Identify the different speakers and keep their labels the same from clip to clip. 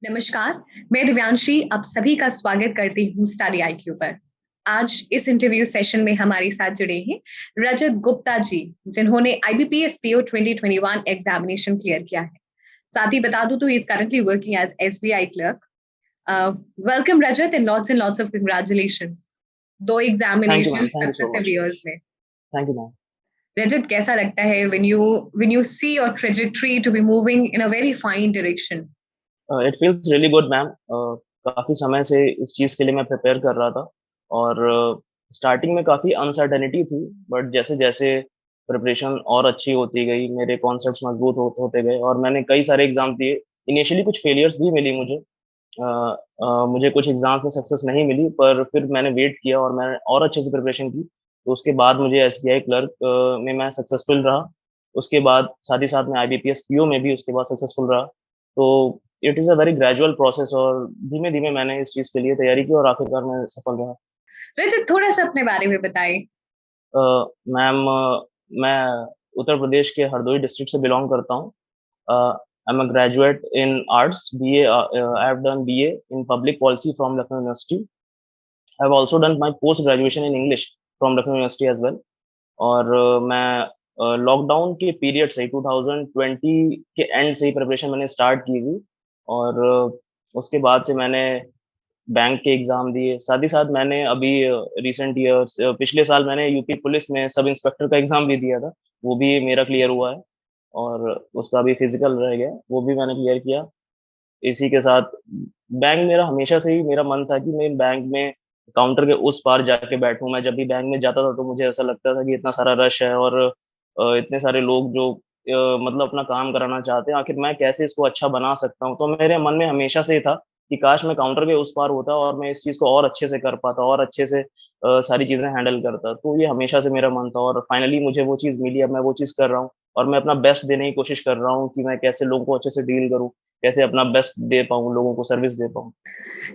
Speaker 1: नमस्कार। मैं दिव्यांशी आप सभी का स्वागत करती हूँ स्टडी आईक्यू पर। आज इस इंटरव्यू सेशन में हमारे साथ जुड़े हैं रजत गुप्ता जी, जिन्होंने आईबीपीएस पीओ 2021 एग्जामिनेशन क्लियर किया है। साथ ही बता दूं तो he is currently working as SBI clerk. Welcome Rajat and lots of congratulations. दो
Speaker 2: thank you
Speaker 1: examination
Speaker 2: ma'am, thank you so
Speaker 1: successive
Speaker 2: much.
Speaker 1: Years में।
Speaker 2: Thank you ma'am.
Speaker 1: रजत, कैसा लगता है when you see your trajectory to be moving in a very fine direction?
Speaker 2: It feels really good ma'am. काफ़ी समय से इस चीज़ के लिए मैं प्रिपेयर कर रहा था और स्टार्टिंग में काफ़ी अनसर्टेनिटी थी, बट जैसे-जैसे प्रिपरेशन और अच्छी होती गई, मेरे कॉन्सेप्ट्स मजबूत होते गए और मैंने कई सारे एग्ज़ाम दिए। इनिशियली कुछ फेलियर्स भी मिली मुझे। मुझे कुछ एग्ज़ाम्स में सक्सेस नहीं मिली, पर फिर मैंने वेट किया और मैंने और अच्छे से प्रिपरेशन की। तो उसके बाद मुझे एसबीआई क्लर्क में मैं सक्सेसफुल रहा। उसके बाद साथ ही साथ मैं आईबीपीएस पीओ में भी उसके बाद सक्सेसफुल रहा। तो it is a very gradual process और धीमे-धीमे मैंने इस चीज़ के लिए तैयारी की और आखिरकार मैं सफल रहा।
Speaker 1: रजत, थोड़ा सा अपने बारे में बताएं।
Speaker 2: अ, मैम, मैं उत्तर प्रदेश के हरदोई डिस्ट्रिक्ट से बिलॉन्ग करता हूँ। I am a graduate in arts, BA. I have done BA in public policy from Lucknow university. I have also done my post graduation in English from Lucknow university as well. और मैं lockdown के period से ही 2020 के and से ही preparation मैंने start की थी और उसके बाद से मैंने बैंक के एग्ज़ाम दिए। साथ ही साथ मैंने अभी रिसेंट ईयर्स पिछले साल मैंने यूपी पुलिस में सब इंस्पेक्टर का एग्ज़ाम भी दिया था। वो भी मेरा क्लियर हुआ है और उसका अभी फिज़िकल रह गया है, वो भी मैंने क्लियर किया। इसी के साथ बैंक मेरा हमेशा से ही मेरा मन था कि मैं बैंक में काउंटर के उस पार जाके बैठूँ। मैं जब भी बैंक में जाता था तो मुझे ऐसा लगता था कि इतना सारा रश है और इतने सारे लोग जो मतलब अपना काम कराना चाहते हैं, आखिर मैं कैसे इसको अच्छा बना सकता हूँ? तो मेरे मन में हमेशा से ही था कि काश मैं काउंटर के उस पार होता और मैं इस चीज़ को और अच्छे से कर पाता और अच्छे से सारी चीज़ें हैंडल करता। तो ये हमेशा से मेरा मन था और फाइनली मुझे वो चीज़ मिली, अब मैं वो चीज़ कर रहा हूँ और मैं अपना बेस्ट देने की कोशिश कर रहा हूँ कि मैं कैसे लोगों को अच्छे से डील करूँ, कैसे अपना बेस्ट दे पाऊँ, लोगों को सर्विस दे पाऊँ।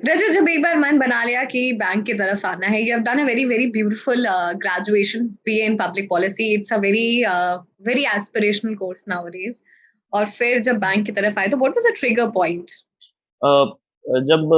Speaker 1: रजत, जब एक बार मन बना लिया कि बैंक की तरफ आना है, you have done a very very beautiful graduation BA in public policy. It's a very aspirational course nowadays. और फिर जब बैंक की तरफ आए तो what was the trigger point?
Speaker 2: Uh, जब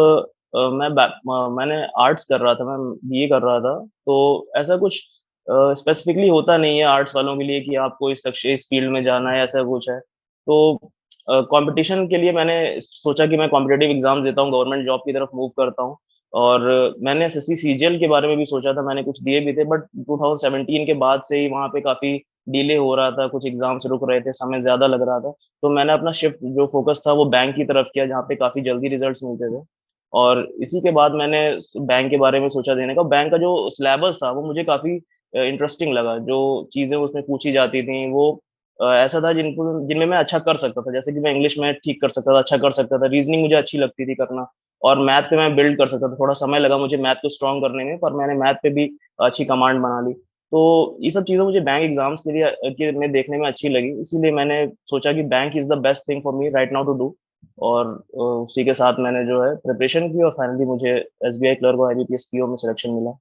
Speaker 2: मैंने आर्ट्स कर रहा था, मैं बीए कर रहा था, तो ऐसा कुछ स्पेसिफिकली होता नहीं है आर्ट्स वालों के लिए कि आपको इस फील्ड में जाना है, ऐसा कुछ है। तो कॉम्पिटिशन के लिए मैंने सोचा कि मैं कॉम्पिटिटिव एग्ज़ाम देता हूँ, गवर्नमेंट जॉब की तरफ मूव करता हूँ और मैंने एसएससी सीजीएल के बारे में भी सोचा था, मैंने कुछ दिए भी थे, बट 2017 के बाद से ही वहाँ पे काफ़ी डिले हो रहा था, कुछ एग्ज़ाम्स रुक रहे थे, समय ज़्यादा लग रहा था। तो मैंने अपना शिफ्ट जो फ़ोकस था वो बैंक की तरफ किया, जहाँ पे काफ़ी जल्दी रिज़ल्ट्स मिलते थे और इसी के बाद मैंने स बैंक के बारे में सोचा देने का। बैंक का जो सिलेबस था वो मुझे काफ़ी इंटरेस्टिंग लगा, जो चीज़ें उसमें पूछी जाती थीं वो ऐसा था जिनमें मैं अच्छा कर सकता था। जैसे कि मैं इंग्लिश में ठीक कर सकता था, अच्छा कर सकता था, रीज़निंग मुझे अच्छी लगती थी करना और मैथ पे मैं बिल्ड कर सकता था। थोड़ा समय लगा मुझे मैथ को स्ट्रॉन्ग करने में, पर मैंने मैथ पे भी अच्छी कमांड बना ली। तो ये सब चीज़ें मुझे बैंक एग्ज़ाम्स के लिए के में देखने में अच्छी लगी, इसीलिए मैंने सोचा कि bank is the best thing for me right now to do और उसी के साथ मैंने जो है प्रिपरेशन की और फाइनली मुझे एसबीआई क्लर्क और आईबीपीएस पीओ में सिलेक्शन मिला।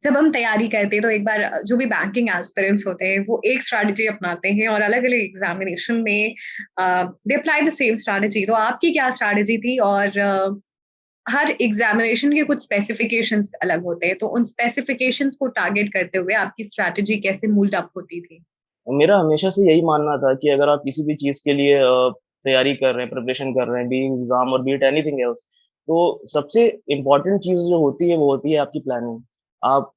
Speaker 1: जब हम तैयारी करते हैं तो एक बार जो भी बैंकिंग एस्पिरेंट्स होते हैं वो एक स्ट्रैटेजी अपनाते हैं और अलग अलग एग्जामिनेशन में they apply the same strategy. तो आपकी क्या स्ट्रैटेजी थी? और हर एग्जामिनेशन के कुछ स्पेसिफिकेशंस अलग होते हैं, तो उन स्पेसिफिकेशंस को टारगेट करते हुए आपकी स्ट्रैटेजी कैसे मूल्ड अप होती थी?
Speaker 2: मेरा हमेशा से यही मानना था कि अगर आप किसी भी चीज़ के लिए तैयारी कर रहे हैं, प्रिपरेशन कर रहे हैं, बी इट एग्ज़ाम और बी इट एनीथिंग एल्स, तो सबसे इम्पोर्टेंट चीज़ जो होती है, वो होती है आपकी प्लानिंग। आप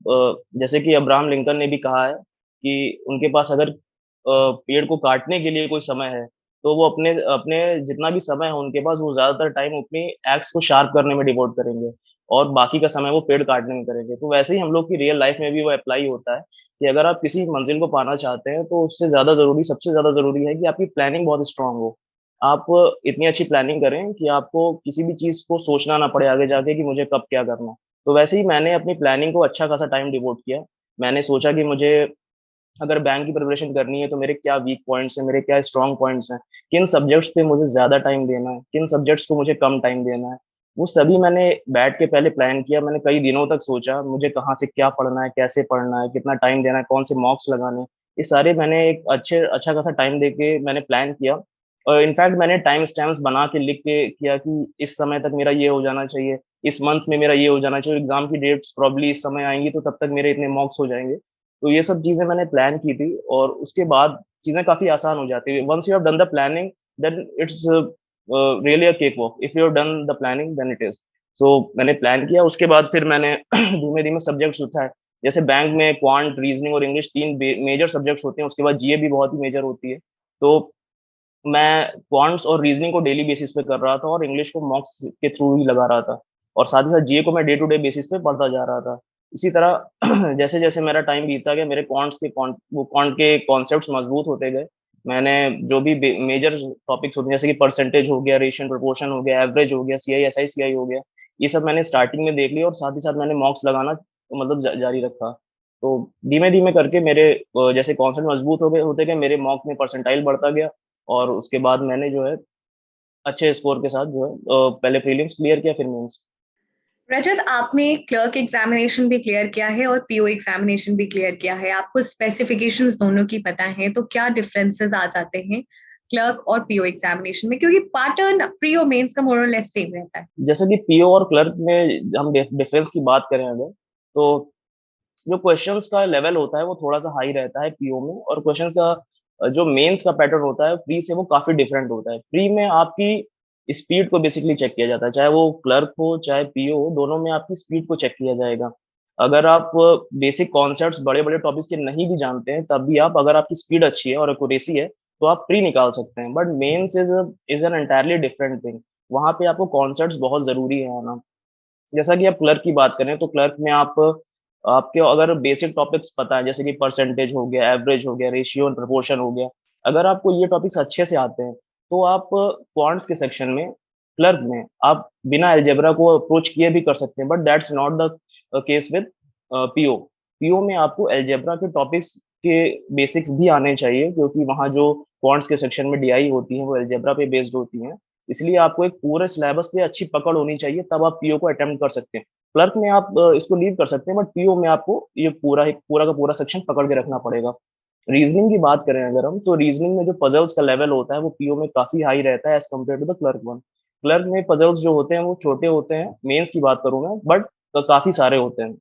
Speaker 2: जैसे कि अब्राहम लिंकन ने भी कहा है कि उनके पास अगर पेड़ को काटने के लिए कोई समय है, तो वो अपने अपने जितना भी समय है उनके पास, वो ज़्यादातर टाइम अपनी एक्स को शार्प करने में डिवोट करेंगे और बाकी का समय वो पेड़ काटने में करेंगे। तो वैसे ही हम लोग की रियल लाइफ़ में भी वो अप्लाई होता है कि अगर आप किसी मंज़िल को पाना चाहते हैं, तो उससे ज़्यादा ज़रूरी सबसे ज़्यादा ज़रूरी है कि आपकी प्लानिंग बहुत स्ट्रॉन्ग हो। आप इतनी अच्छी प्लानिंग करें कि आपको किसी भी चीज़ को सोचना ना पड़े आगे जाके कि मुझे कब क्या करना है। तो वैसे ही मैंने अपनी प्लानिंग को अच्छा खासा टाइम डिवोट किया। मैंने सोचा कि मुझे अगर बैंक की प्रिपरेशन करनी है, तो मेरे क्या वीक पॉइंट्स हैं, मेरे क्या स्ट्रॉन्ग पॉइंट्स हैं, किन सब्जेक्ट्स पे मुझे ज़्यादा टाइम देना है, किन सब्जेक्ट्स को मुझे कम टाइम देना है। वो सभी मैंने बैठ के पहले प्लान किया, मैंने कई दिनों तक सोचा, मुझे कहाँ से क्या पढ़ना है, कैसे पढ़ना है, कितना टाइम देना है, कौन से मॉक्स लगाने हैं। ये सारे मैंने एक अच्छा खासा टाइम दे के मैंने प्लान किया इनफैक्ट मैंने टाइम स्टैम्प्स बना के लिख के किया कि इस समय तक मेरा ये हो जाना चाहिए, इस मंथ में मेरा ये हो जाना चाहिए, एग्जाम की डेट्स प्रॉब्ली इस समय आएंगी तो तब तक मेरे इतने मार्क्स हो जाएंगे। तो ये सब चीजें मैंने प्लान की थी और उसके बाद चीजें काफी आसान हो जाती है। Once you have done the planning then it's really a cake walk. If you have done the planning then it is. So मैंने प्लान किया, उसके बाद फिर मैंने धीमे धीमे सब्जेक्ट्स उठाए। जैसे बैंक में क्वांट, रीजनिंग और इंग्लिश तीन मेजर सब्जेक्ट्स होते हैं, उसके बाद जीए भी बहुत ही मेजर होती है। तो मैं क्वांट्स और रीजनिंग को डेली बेसिस पे कर रहा था और इंग्लिश को मॉक्स के थ्रू ही लगा रहा था, और साथ ही साथ जीए को मैं डे टू डे बेसिस पे पढ़ता जा रहा था। इसी तरह जैसे जैसे मेरा टाइम बीतता गया, मेरे क्वांट के कॉन्सेप्ट्स मजबूत होते गए। मैंने जो भी मेजर टॉपिक्स होते हैं, जैसे कि परसेंटेज हो गया, रेशियो प्रोपोर्शन हो गया, एवरेज हो गया, सीआई एसआई सीआई हो गया, ये सब मैंने स्टार्टिंग में देख लिया और साथ ही साथ मैंने मॉक्स लगाना मतलब जारी रखा। तो धीमे धीमे करके मेरे जैसे कॉन्सेप्ट मजबूत हो गए होते गए, मेरे मॉक में परसेंटाइल बढ़ता गया और उसके बाद मैंने जो है अच्छे स्कोर के साथ जो है पहले प्रीलिम्स क्लियर किया, फिर मेंस।
Speaker 1: रजत, आपने क्लर्क एग्जामिनेशन भी क्लियर किया है और पीओ एग्जामिनेशन भी क्लियर किया है, आपको स्पेसिफिकेशंस दोनों की पता है, तो क्या डिफरेंसेस आ जाते हैं क्लर्क और पीओ एग्जामिनेशन में, क्योंकि पैटर्न प्री और मेंस का मोर और लेस सेम रहता है।
Speaker 2: जैसे कि पीओ और क्लर्क में हम डिफरेंस की बात करें अगर, तो जो क्वेश्चंस का लेवल होता है वो थोड़ा सा हाई रहता है पीओ में, और क्वेश्चंस का जो मेंस का पैटर्न होता है प्री से वो काफी डिफरेंट होता है। प्री में आपकी स्पीड को बेसिकली चेक किया जाता है, चाहे वो क्लर्क हो चाहे पीओ हो, दोनों में आपकी स्पीड को चेक किया जाएगा। अगर आप बेसिक कॉन्सेप्ट्स बड़े बड़े टॉपिक्स के नहीं भी जानते हैं तब भी आप, अगर आपकी स्पीड अच्छी है और एक्यूरेसी है, तो आप प्री निकाल सकते हैं। But mains is an entirely different thing. वहां पे आपको कॉन्सेप्ट्स बहुत जरूरी है आना। जैसा कि आप क्लर्क की बात करें तो क्लर्क में आपके अगर बेसिक टॉपिक्स पता है, जैसे कि परसेंटेज हो गया, एवरेज हो गया, रेशियो एंड प्रोपोर्शन हो गया, अगर आपको ये टॉपिक्स अच्छे से आते हैं तो आप क्वांट्स के सेक्शन में, क्लर्क में आप बिना अलजेब्रा को अप्रोच किए भी कर सकते हैं। But that's not the case with PO. PO में आपको अलजेब्रा के टॉपिक्स के बेसिक्स भी आने चाहिए, क्योंकि वहाँ जो क्वांट्स के सेक्शन में डीआई होती है वो अलजेब्रा पे बेस्ड होती हैं। इसलिए आपको एक पूरे सिलेबस पे अच्छी पकड़ होनी चाहिए, तब आप पीओ को अटेम्प्ट कर सकते हैं। क्लर्क में आप इसको लीव कर सकते हैं, बट पीओ में आपको ये पूरा का पूरा सेक्शन पकड़ के रखना पड़ेगा। रीजनिंग की बात करें अगर हम, तो रीजनिंग में जो पजल्स का लेवल होता है वो पीओ में काफी हाई रहता है as compare to the clerk one. Clerk में पजल्स जो होते हैं वो छोटे होते हैं, मेंस की बात करूँ मैं, बट काफी सारे होते हैं।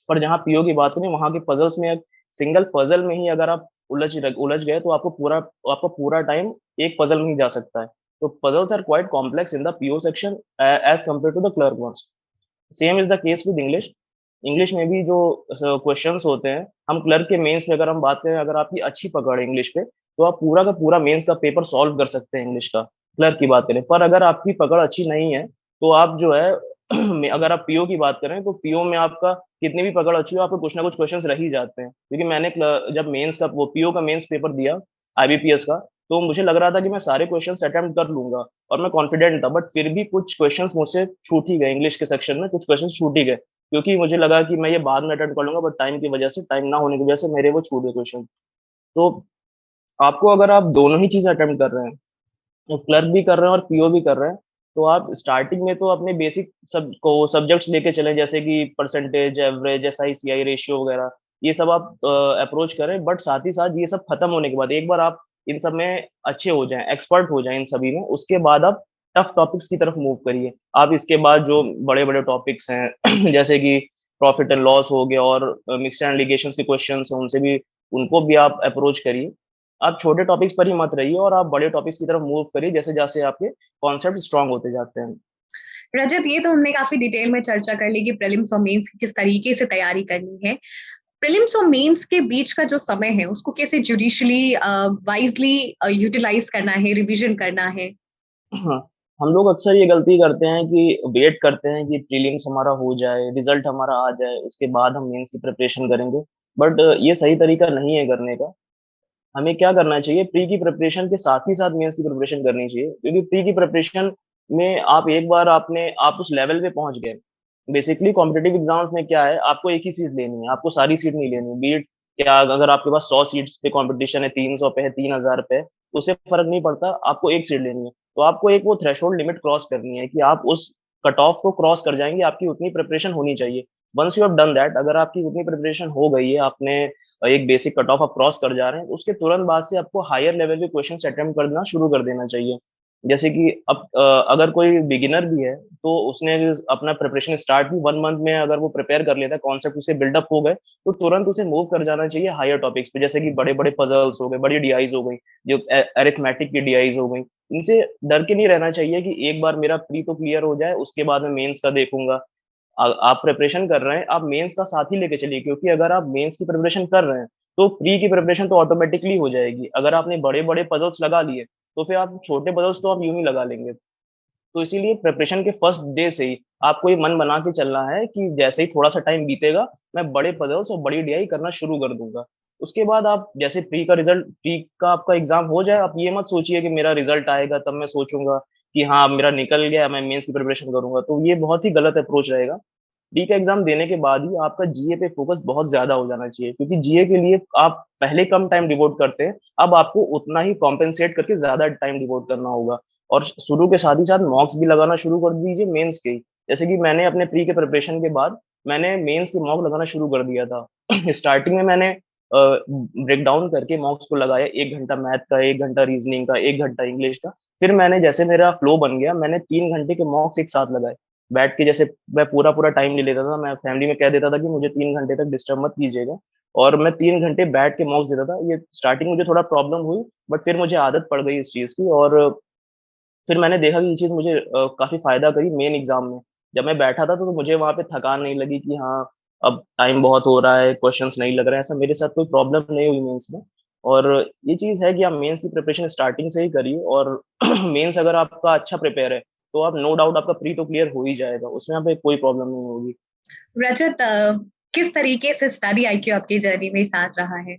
Speaker 2: पर जहाँ पीओ की बात करें, वहाँ के पजल्स में सिंगल पजल में ही अगर आप उलझ गए तो आपका पूरा टाइम एक पजल में ही जा सकता है। तो puzzles are quite complex in the PO section as compare to the clerk ones. Same is the case with English. English में भी जो क्वेश्चंस होते हैं, हम क्लर्क के मेंस में अगर हम बात करें, अगर आपकी अच्छी पकड़ है इंग्लिश पे, तो आप पूरा का पूरा मेंस का पेपर सॉल्व कर सकते हैं इंग्लिश का। क्लर्क की बात करें, पर अगर आपकी पकड़ अच्छी नहीं है तो आप जो है अगर आप पीओ की बात करें तो पीओ में आपका कितनी भी पकड़ अच्छी हो, आपको कुछ ना कुछ क्वेश्चंस रह ही जाते हैं। क्योंकि मैंने जब मेंस का वो पीओ का मेंस पेपर दिया आईबीपीएस का, तो मुझे लग रहा था कि मैं सारे क्वेश्चंस अटेम्प्ट कर लूंगा और मैं कॉन्फिडेंट था, बट फिर भी कुछ क्वेश्चंस मुझसे छूट ही गए। इंग्लिश के सेक्शन में कुछ क्वेश्चंस छूट ही गए, क्योंकि मुझे लगा कि मैं ये बाद में अटेम्प्ट कर लूंगा, बट टाइम की वजह से, टाइम ना होने की वजह से मेरे वो छूट गए क्वेश्चन। तो आपको, अगर आप दोनों ही चीज अटेम्प्ट कर रहे हैं, तो क्लर्क भी कर रहे हैं और पीओ भी कर रहे हैं, तो आप स्टार्टिंग में तो अपने बेसिक सब्जेक्ट्स लेके चलें, जैसे कि percentage, average, SI CI, ratio वगैरह, ये सब आप अप्रोच करें। बट साथ ही साथ ये सब खत्म होने के बाद, एक बार आप इन सब में अच्छे हो जाएं, एक्सपर्ट हो जाएं इन सभी में, उसके बाद आप टफ टॉपिक्स की तरफ मूव करिए। आप इसके बाद जो बड़े बड़े टॉपिक्स हैं जैसे कि प्रॉफिट एंड लॉस हो गया और मिक्स्ड एंड लिगेशंस के क्वेश्चंस हैं, उनको भी आप अप्रोच करिए। आप छोटे टॉपिक्स पर ही मत रहिए और आप बड़े टॉपिक्स की तरफ मूव करिए, जैसे जैसे आपके कॉन्सेप्ट स्ट्रांग होते जाते हैं।
Speaker 1: रजत, ये तो हमने काफी डिटेल में चर्चा कर ली कि प्रीलिम्स और मेंस की किस तरीके से तैयारी करनी है। प्रीलिम्स और मेंस के बीच का जो समय है उसको कैसे जुडिशली वाइजली यूटिलाइज करना है, रिवीजन करना है।
Speaker 2: हाँ, हम लोग अक्सर ये गलती करते हैं कि वेट करते हैं कि प्रीलिम्स हमारा हो जाए, रिजल्ट हमारा आ जाए, उसके बाद हम मेंस की प्रिपरेशन करेंगे। बट ये सही तरीका नहीं है करने का। हमें क्या करना चाहिए, प्री की प्रिपरेशन के साथ ही साथ मेंस की प्रिपरेशन करनी चाहिए, क्योंकि प्री की प्रिपरेशन में आप एक बार आप उस लेवल पे पहुंच गए। बेसिकली कॉम्पिटेटिव एग्जाम्स में क्या है, आपको एक ही सीट लेनी है, आपको सारी सीट नहीं लेनी। बीट क्या, अगर आपके पास 100 सीट्स पे कंपटीशन है, 300 पे है, 3000 पे है, तो उससे फर्क नहीं पड़ता, आपको एक सीट लेनी है। तो आपको एक वो थ्रेशोल्ड लिमिट क्रॉस करनी है कि आप उस कट ऑफ को क्रॉस कर जाएंगे, आपकी उतनी प्रिपरेशन होनी चाहिए। Once you have done that, अगर आपकी उतनी प्रिपरेशन हो गई है, आपने एक बेसिक कट ऑफ आप क्रॉस कर जा रहे हैं, उसके तुरंत बाद से आपको हायर लेवल के क्वेश्चंस अटेम्प्ट करना शुरू कर देना चाहिए। जैसे कि अब अगर कोई बिगिनर भी है, तो उसने अपना प्रिपरेशन स्टार्ट की 1 मंथ में अगर वो प्रिपेयर कर लेता है, कॉन्सेप्ट उसे बिल्डअप हो गए, तो तुरंत उसे मूव कर जाना चाहिए हायर टॉपिक्स पे, जैसे कि बड़े-बड़े पज़ल्स हो गए, बड़ी डीआईज़ हो गई, जो अरिथमेटिक की डीआईज़ हो गई। इनसे डर के नहीं रहना चाहिए कि एक बार मेरा प्री तो क्लियर हो जाए, उसके बाद मैं मेंस का देखूँगा। आप प्रिपरेशन कर रहे हैं, आप मेंस का साथ ही लेके चलिए, क्योंकि अगर आप मेंस की प्रिपरेशन कर रहे हैं, तो प्री की प्रिपरेशन तो ऑटोमैटिकली हो जाएगी। अगर आपने बड़े-बड़े पज़ल्स लगा लिए, तो फिर आप छोटे पज़ल्स तो आप यूँ ही लगा लेंगे। तो इसीलिए प्रिपरेशन के फर्स्ट डे से ही आपको ये मन बना के चलना है कि जैसे ही थोड़ा-सा टाइम बीतेगा, मैं बड़े पज़ल्स और बड़ी डीआई करना शुरू कर दूँगा। उसके बाद आप जैसे प्री का आपका एग्ज़ाम हो जाए, आप ये मत सोचिए कि मेरा रिज़ल्ट आएगा तब मैं सोचूँगा कि हाँ, मेरा निकल गया, मैं मेंस की प्रिपरेशन करूँगा, तो ये बहुत ही गलत अप्रोच रहेगा। प्री का एग्ज़ाम देने के बाद ही आपका जीए पे फ़ोकस बहुत ज़्यादा हो जाना चाहिए, क्योंकि जीए के लिए आप पहले कम टाइम डिवोट करते हैं, अब आपको उतना ही कॉम्पेंसेट करके ज़्यादा टाइम डिवोट करना होगा। और शुरू के साथ ही साथ मॉक्स भी लगाना शुरू कर दीजिए मेंस के ही। जैसे कि मैंने अपने प्री के प्रिपरेशन के बाद मैंने मेंस के मॉक लगाना शुरू कर दिया था। स्टार्टिंग में मैंने ब्रेक डाउन करके मॉक्स को लगाया, 1 घंटा मैथ का, 1 घंटा रीज़निंग का, 1 घंटा इंग्लिश का। फिर मैंने जैसे मेरा फ्लो बन गया, मैंने 3 घंटे के मॉक्स एक साथ लगाए। बैठ के जैसे मैं पूरा-पूरा टाइम ले लेता था, मैं फैमिली में कह देता था कि मुझे 3 घंटे तक डिस्टर्ब मत कीजिएगा, और मैं 3 घंटे बैठ के मॉक्स देता था। ये स्टार्टिंग मुझे थोड़ा प्रॉब्लम हुई, बट फिर मुझे आदत पड़ गई इस चीज़ की, और फिर मैंने देखा कि ये चीज़ मुझे काफ़ी फ़ायदा करी मेन एग्ज़ाम में। जब मैं बैठा था तो मुझे वहाँ पे थकान नहीं लगी कि हाँ, अब टाइम बहुत हो रहा है, क्वेश्चन्स नहीं लग रहे हैं, ऐसा मेरे साथ कोई प्रॉब्लम नहीं हुई मेंस में। और ये चीज़ है कि आप मेंस की प्रिपरेशन स्टार्टिंग से ही करिए, और मेंस अगर आपका अच्छा प्रिपेयर है, तो आप नो डाउट आपका प्री तो क्लियर हो ही जाएगा, उसमें आप कोई प्रॉब्लम नहीं होगी।
Speaker 1: रजत, किस तरीके से स्टडी आईक्यू आपकी जर्नी में साथ रहा है?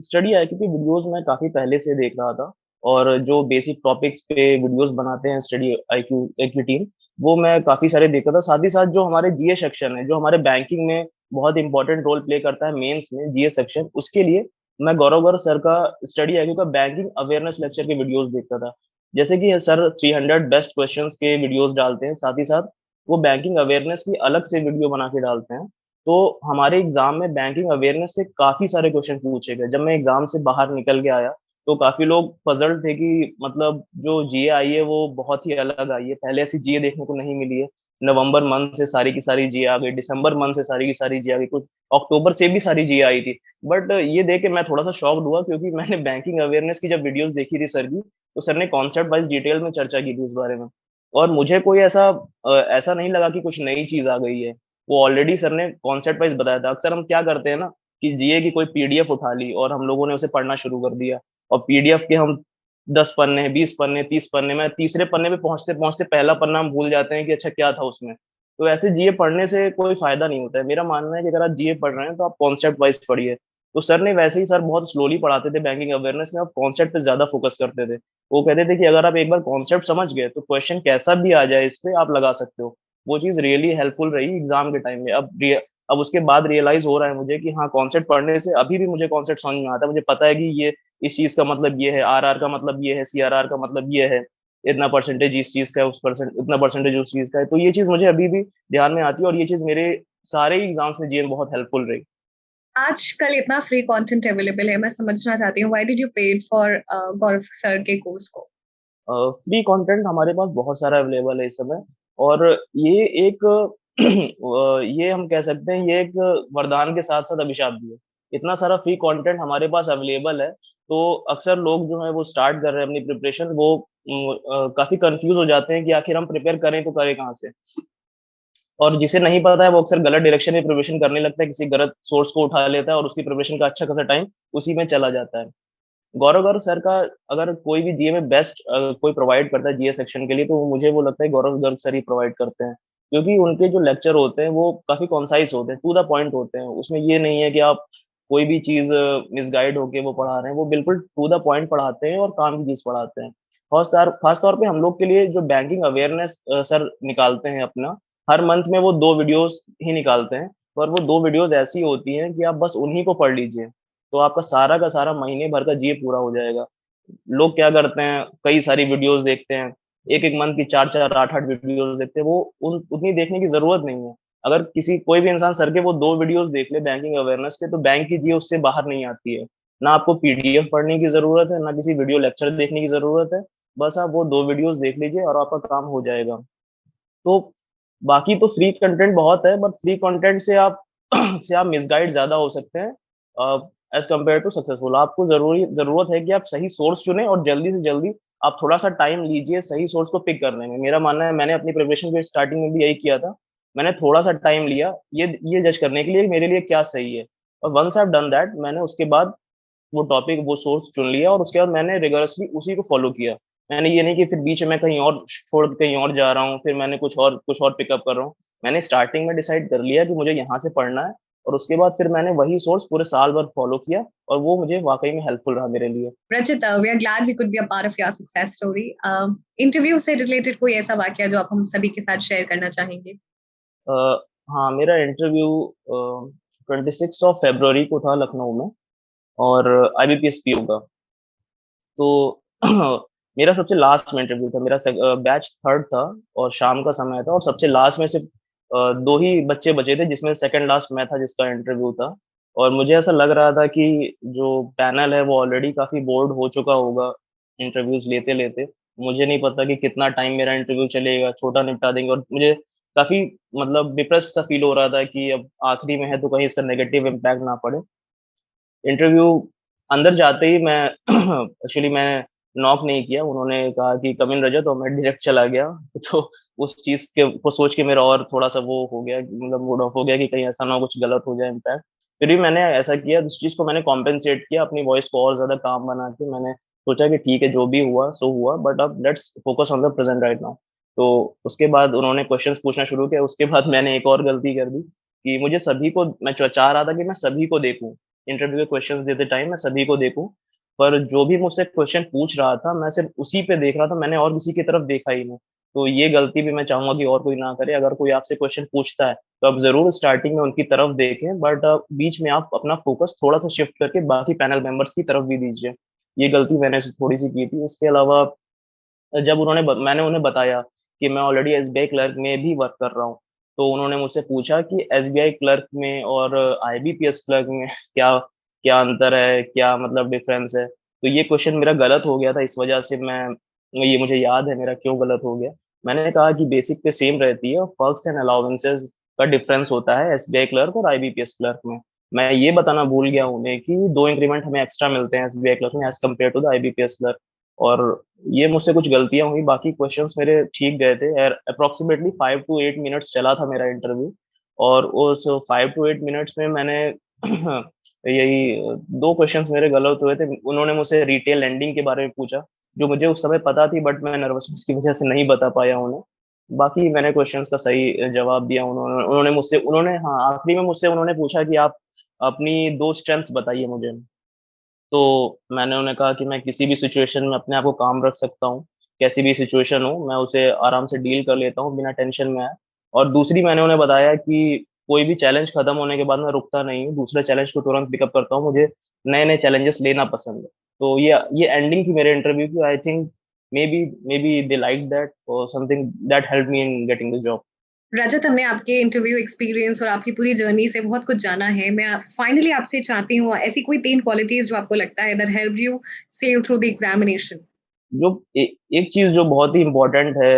Speaker 2: स्टडी आईक्यू की वीडियोज़ मैं काफ़ी पहले से देख रहा था, और जो बेसिक टॉपिक्स पे वीडियोज़ बनाते हैं स्टडी आईक्यू की टीम, वो मैं काफ़ी सारे देखता था। साथ ही साथ जो हमारे जीए सेक्शन है, जो हमारे बैंकिंग में बहुत इंपॉर्टेंट रोल प्ले करता है मेंस में जीए सेक्शन, उसके लिए मैं गौरव गर्ग सर का स्टडी आईक्यू का बैंकिंग अवेयरनेस लेक्चर के वीडियोज़ देखता था। जैसे कि सर 300 बेस्ट क्वेश्चन्स के वीडियोज़ डालते हैं, साथ ही साथ वो बैंकिंग अवेयरनेस की अलग से वीडियो बना के डालते हैं। तो हमारे एग्ज़ाम में बैंकिंग अवेयरनेस से काफ़ी सारे क्वेश्चन पूछे गए। जब मैं एग्ज़ाम से बाहर निकल के आया, तो काफ़ी लोग पज़ल्ड थे कि मतलब जो जीए आई है, वो बहुत ही अलग आई है। पहले ऐसी जीए देखने को नहीं मिली है। नवंबर मंथ से सारी की सारी जीए आ गई, दिसंबर मंथ से सारी की सारी जीए आ गई, कुछ अक्टूबर से भी सारी जीए आई थी। बट ये देख के मैं थोड़ा-सा शॉक्ड हुआ, क्योंकि मैंने बैंकिंग अवेयरनेस की जब वीडियोज़ देखी थी सर की, तो सर ने कॉन्सेप्ट वाइज़ डिटेल में चर्चा की थी इस बारे में। और मुझे कोई ऐसा नहीं लगा कि कुछ नई चीज़ आ गई है। वो ऑलरेडी सर ने कॉन्सेप्ट वाइज़ बताया था। अक्सर हम क्या करते हैं ना, कि जीए की कोई पीडीएफ उठा ली और हम लोगों ने उसे पढ़ना शुरू कर दिया, और पीडीएफ के हम 10 पन्ने, 20 पन्ने, 30 पन्ने में तीसरे पन्ने पे पहुँचते-पहुँचते पहला पन्ना हम भूल जाते हैं कि अच्छा क्या था उसमें। तो ऐसे जीए पढ़ने से कोई फ़ायदा नहीं होता है। मेरा मानना है कि अगर आप जीए पढ़ रहे हैं, तो आप कॉन्सेप्ट वाइज़ पढ़िए। तो सर ने वैसे ही सर बहुत स्लोली पढ़ाते थे बैंकिंग अवेयरनेस में, आप कॉन्सेप्ट पे ज़्यादा फ़ोकस करते थे। वो कहते थे कि अगर आप एक बार कॉन्सेप्ट समझ गए, तो क्वेश्चन कैसा भी आ जाए इस पे आप लगा सकते हो। वो चीज़ रियली हेल्पफुल रही एग्ज़ाम के टाइम में। अब उसके बाद रियलाइज़ हो रहा है मुझे कि हाँ, कॉन्सेप्ट पढ़ने से अभी भी मुझे कॉन्सेप्ट समझ में आता है। मुझे पता है कि ये इस चीज़ का मतलब ये है, आरआर का मतलब ये है, सीआरआर का मतलब ये है, इतना परसेंटेज इस चीज़ का है, इतना परसेंटेज उस चीज़ का है। तो ये चीज़ मुझे अभी भी ध्यान में आती है, और ये चीज़ मेरे सारे एग्ज़ाम्स में जीए में बहुत हेल्पफुल रही।
Speaker 1: आजकल इतना फ्री कंटेंट अवेलेबल है, मैं समझना चाहती हूँ why did you paid for Gaurav sir के कोर्स को?
Speaker 2: फ्री कंटेंट हमारे पास बहुत सारा अवेलेबल है इस समय, और ये एक ये हम कह सकते हैं, ये एक वरदान के साथ-साथ अभिशाप भी है। इतना सारा फ्री कंटेंट हमारे पास अवेलेबल है, तो अक्सर लोग जो हैं वो स्टार्ट कर रहे हैं अपनी प्रिपरेशन, वो काफ़ी कन्फ्यूज़ हो जाते हैं कि आखिर हम प्रिपेयर करें तो करें कहाँ से? और जिसे नहीं पता है वो अक्सर गलत डायरेक्शन में प्रिपरेशन करने लगता है, किसी गलत सोर्स को उठा लेता है, और उसकी प्रिपरेशन का अच्छा खासा टाइम उसी में चला जाता है। गौरव गर्ग सर का अगर कोई भी जीए में बेस्ट कोई प्रोवाइड करता है जीए सेक्शन के लिए, तो मुझे वो लगता है गौरव गर्ग सर ही प्रोवाइड करते हैं। क्योंकि उनके जो लेक्चर होते हैं वो काफ़ी कॉन्साइज़ होते हैं, टू द पॉइंट होते हैं। उसमें ये नहीं है कि आप कोई भी चीज़ मिसगाइड होके वो पढ़ा रहे हैं, वो बिल्कुल टू द पॉइंट पढ़ाते हैं और काम की चीज़ पढ़ाते हैं। ख़ास तौर पे हम लोग के लिए जो बैंकिंग अवेयरनेस सर निकालते हैं अपना, हर मंथ में वो 2 वीडियोज़ ही निकालते हैं, पर वो 2 वीडियोज़ ऐसी होती हैं कि आप बस उन्हीं को पढ़ लीजिए। तो आपका सारा का सारा महीने भर का जीए पूरा हो जाएगा। लोग क्या करते हैं, कई सारी वीडियोज़ देखते हैं, 1-1 मंथ की 4-4, 8-8 वीडियोज़ देखते हैं, वो उतनी देखने की ज़रूरत नहीं है। अगर किसी कोई भी इंसान सर के वो 2 वीडियोस देख ले बैंकिंग अवेयरनेस के, तो बैंक की जीए उससे बाहर नहीं आती है। ना आपको पीडीएफ पढ़ने की ज़रूरत है, ना किसी वीडियो लेक्चर देखने की ज़रूरत है। बस आप वो 2 वीडियोस देख लीजिए और आपका काम हो जाएगा। तो बाकी तो फ्री कंटेंट बहुत है, बट फ्री कंटेंट से आप से आप मिसगाइड ज़्यादा हो सकते हैं एज़ कम्पेयर टू सक्सेसफुल। आपको ज़रूरत है कि आप सही सोर्स चुनें और जल्दी से जल्दी आप थोड़ा-सा टाइम लीजिए सही सोर्स को पिक करने में। मेरा मानना है मैंने अपनी प्रिपरेशन के स्टार्टिंग में भी यही किया था। मैंने थोड़ा-सा टाइम लिया ये जज करने के लिए मेरे लिए क्या सही है, और once I have done that मैंने उसके बाद वो टॉपिक, वो सोर्स चुन लिया और उसके बाद मैंने रिगorously उसी को फ़ॉलो किया। मैंने ये नहीं कि फिर बीच में मैं कहीं और छोड़ के कहीं और जा रहा हूँ, फिर मैंने कुछ और पिकअप कर रहा हूँ। मैंने स्टार्टिंग में डिसाइड कर लिया कि मुझे यहाँ से पढ़ना है, और उसके बाद फिर मैंने वही सोर्स पूरे साल भर फ़ॉलो किया और वो मुझे वाक़ई में हेल्पफुल रहा मेरे लिए।
Speaker 1: Rajat, we are glad we could be a part of your success story. Interview से रिलेटेड कोई ऐसा वाकया जो आप हम सभी के साथ शेयर करना चाहेंगे?
Speaker 2: अ, हाँ, मेरा इंटरव्यू 26 ऑफ फ़रवरी को था लखनऊ में, और आईबीपीएस पीओ का। तो मेरा सबसे लास्ट में इंटरव्यू था, मेरा बैच 3rd था और शाम का समय था, और सबसे लास्ट में सिर्फ़ 2 ही बच्चे बचे थे, जिसमें सेकंड लास्ट मैं था जिसका इंटरव्यू था। और मुझे ऐसा लग रहा था कि जो पैनल है वो ऑलरेडी काफ़ी बोर्ड हो चुका होगा इंटरव्यूज़ लेते-लेते। मुझे नहीं पता कि कितना टाइम मेरा इंटरव्यू चलेगा, छोटा निपटा देंगे, और मुझे काफ़ी मतलब डिप्रेस्ड सा फ़ील हो रहा था कि अब आखिरी में है तो कहीं इसका नेगेटिव इम्पैक्ट ना पड़े। इंटरव्यू अंदर जाते ही मैं एक्चुअली मैं नॉक नहीं किया, उन्होंने कहा कि कम इन रजत, और मैं डायरेक्ट चला गया। तो उस चीज़ के को सोच के मेरा और थोड़ा-सा वो हो गया, मतलब मूड ऑफ हो गया कि कहीं ऐसा ना हो कुछ गलत हो जाए इम्पैक्ट। फिर भी मैंने ऐसा किया, उस चीज़ को मैंने कॉम्पेंसेट किया अपनी वॉइस को और ज़्यादा काम बना के। मैंने सोचा कि ठीक है, जो भी हुआ सो हुआ, बट अब let's focus on the present right now. तो उसके बाद उन्होंने क्वेश्चन्स पूछना शुरू किया, उसके बाद मैंने एक और गलती कर दी कि मुझे सभी को, मैं चाह रहा था कि मैं सभी को देखूँ। इंटरव्यू के क्वेश्चंस देते टाइम मैं सभी को देखूँ, पर जो भी मुझसे क्वेश्चन पूछ रहा था, मैं सिर्फ़ उसी पे देख रहा था, मैंने और किसी की तरफ देखा ही नहीं। तो ये गलती भी मैं चाहूँगा कि और कोई ना करे। अगर कोई आपसे क्वेश्चन पूछता है, तो आप ज़रूर स्टार्टिंग में उनकी तरफ देखें, बट बीच में आप अपना फ़ोकस थोड़ा-सा शिफ्ट करके बाकी पैनल मेंबर्स की तरफ भी दीजिए। ये गलती मैंने थोड़ी-सी की थी। इसके अलावा जब मैंने उन्हें बताया कि मैं ऑलरेडी एसबीआई क्लर्क में भी वर्क कर रहा हूँ, तो उन्होंने मुझसे पूछा कि एसबीआई क्लर्क में और आईबीपीएस क्लर्क में क्या क्या अंतर है? क्या मतलब डिफरेंस है? तो ये क्वेश्चन मेरा गलत हो गया था, इस वजह से ये मुझे याद है मेरा क्यों गलत हो गया। मैंने कहा कि बेसिक पे सेम रहती है, पर्क्स एंड अलाउंसेस का डिफरेंस होता है एसबीआई क्लर्क और आईबीपीएस क्लर्क में। मैं ये बताना भूल गया उन्हें कि 2 इंक्रीमेंट हमें एक्स्ट्रा मिलते हैं एसबीआई क्लर्क में as compare to the IBPS clerk. और ये मुझसे कुछ गलतियाँ हुई, बाकी क्वेश्चन्स मेरे ठीक गए थे। एप्रोक्सिमेटली 5 टू 8 मिनट्स चला था मेरा इंटरव्यू, और उस 5 टू 8 मिनट्स में मैंने यही 2 क्वेश्चन्स मेरे गलत हुए थे। उन्होंने मुझसे रिटेल लेंडिंग के बारे में पूछा, जो मुझे उस समय पता थी, बट मैं नर्वसनेस की वजह से नहीं बता पाया उन्हें। बाकी मैंने क्वेश्चन्स का सही जवाब दिया। उन्होंने हाँ, आखिरी में मुझसे उन्होंने पूछा कि आप अपनी 2 स्ट्रेंथ्स बताइए मुझे। तो मैंने उन्हें कहा कि मैं किसी भी सिचुएशन में अपने आप को काम रख सकता हूँ, कैसी भी सिचुएशन हो, मैं उसे आराम से डील कर लेता हूँ बिना टेंशन में आए। और दूसरी मैंने उन्हें बताया कि कोई भी चैलेंज खत्म होने के बाद मैं रुकता नहीं हूँ, दूसरे चैलेंज को तुरंत पिकअप करता हूँ, मुझे नए-नए चैलेंजेस लेना पसंद है। तो ये एंडिंग थी मेरे इंटरव्यू की। I think maybe they liked that और something that helped me in getting the job.
Speaker 1: Rajat, हमने आपके इंटरव्यू एक्सपीरियंस और आपकी पूरी जर्नी से बहुत कुछ जाना है। मैं फाइनली आपसे चाहती हूँ ऐसी कोई 3 क्वालिटीज़ जो आपको लगता है that helped you sail through the examination?
Speaker 2: जो ए एक चीज़ जो बहुत ही इम्पोर्टेंट है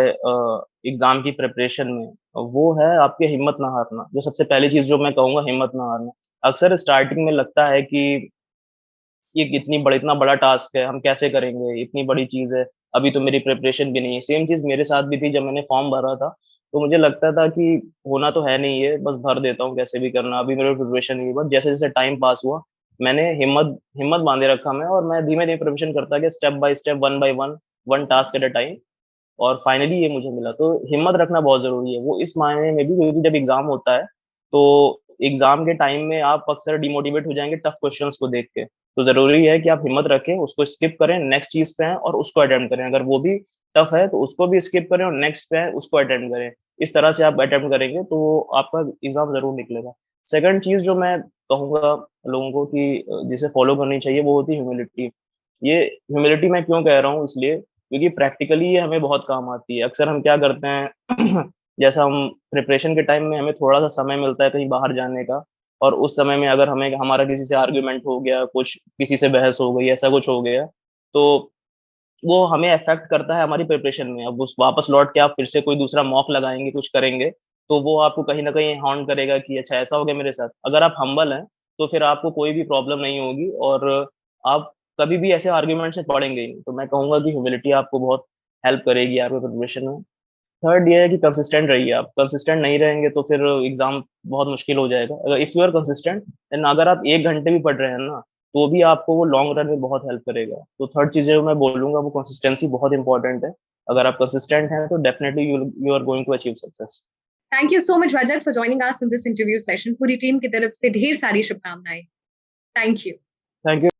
Speaker 2: एग्ज़ाम की प्रिपरेशन में, वो है आपकी हिम्मत ना हारना। जो सबसे पहली चीज़ जो मैं कहूँगा, हिम्मत ना हारना। अक्सर स्टार्टिंग में लगता है कि ये इतना बड़ा टास्क है, हम कैसे करेंगे? इतनी बड़ी चीज़ है, अभी तो मेरी प्रिपरेशन भी नहीं है। सेम चीज़ मेरे साथ भी थी जब मैंने फॉर्म भरा था, तो मुझे लगता था कि होना तो है नहीं ये, बस भर देता हूँ कैसे भी करना, अभी मेरी प्रिपरेशन नहीं हुई। बट जैसे-जैसे टाइम पास हुआ, मैंने हिम्मत हिम्मत बाँधे रखा मैं, और मैं धीमे-धीमे प्रिपरेशन करता गया, step by step, one by one, one task at a time, और फाइनली ये मुझे मिला। तो हिम्मत रखना बहुत ज़रूरी है। वो इस मायने में भी, क्योंकि जब एग्ज़ाम होता है, तो एग्ज़ाम के टाइम में आप अक्सर डिमोटिवेट हो जाएँगे टफ क्वेश्चन्स को देख के। तो ज़रूरी है कि आप हिम्मत रखें, उसको स्किप करें, नेक्स्ट चीज़ पे आएँ और उसको अटेम्प्ट करें। अगर वो भी टफ है, तो उसको भी स्किप करें और नेक्स्ट पे आएँ, उसको अटेम्प्ट करें। इस तरह से आप अटेम्प्ट करेंगे, तो आपका एग्ज़ाम ज़रूर निकलेगा। सेकंड चीज़ जो मैं कहूँगा लोगों को कि जिसे फ़ॉलो करनी चाहिए, वो होती है ह्यूमिलिटी। ये ह्यूमिलिटी मैं क्यों कह रहा हूँ, इसलिए क्योंकि प्रैक्टिकली ये हमें बहुत काम आती है। अक्सर हम क्या करते हैं जैसा हम प्रिपरेशन के टाइम में हमें थोड़ा-सा समय मिलता है कहीं बाहर जाने का, और उस समय में अगर हमें हमारा किसी से आर्गुमेंट हो गया, कुछ किसी से बहस हो गई, ऐसा कुछ हो गया, तो वो हमें अफ़ेक्ट करता है हमारी प्रिपरेशन में। अब उस वापस लौट के आप फिर से कोई दूसरा मॉक लगाएँगे, कुछ करेंगे, तो वो आपको कहीं न कहीं हॉन्ट करेगा कि अच्छा ऐसा हो गया मेरे साथ। अगर आप हम्बल हैं, तो फिर आपको कोई भी प्रॉब्लम नहीं होगी और आप कभी भी ऐसे आर्गुमेंट से पड़ेंगे ही नहीं। तो मैं कहूँगा कि ह्यूमिलिटी आपको बहुत हेल्प करेगी आपके प्रिपरेशन में। थर्ड ये है कि कंसिस्टेंट रहिए आप। कंसिस्टेंट नहीं रहेंगे तो फिर एग्ज़ाम बहुत मुश्किल हो जाएगा। अगर if you are consistent then अगर आप 1 घंटे भी पढ़ रहे हैं ना, तो भी आपको वो लॉन्ग रन में बहुत हेल्प करेगा। तो थर्ड चीज़ जो मैं बोलूँगा वो कंसिस्टेंसी बहुत इम्पोर्टेंट है। अगर आप कंसिस्टेंट हैं तो definitely you are going to achieve success.
Speaker 1: Thank you so much Rajat for joining us in this interview session. पूरी टीम की तरफ से ढेर सारी शुभकामनाएं। Thank you.
Speaker 2: Thank you.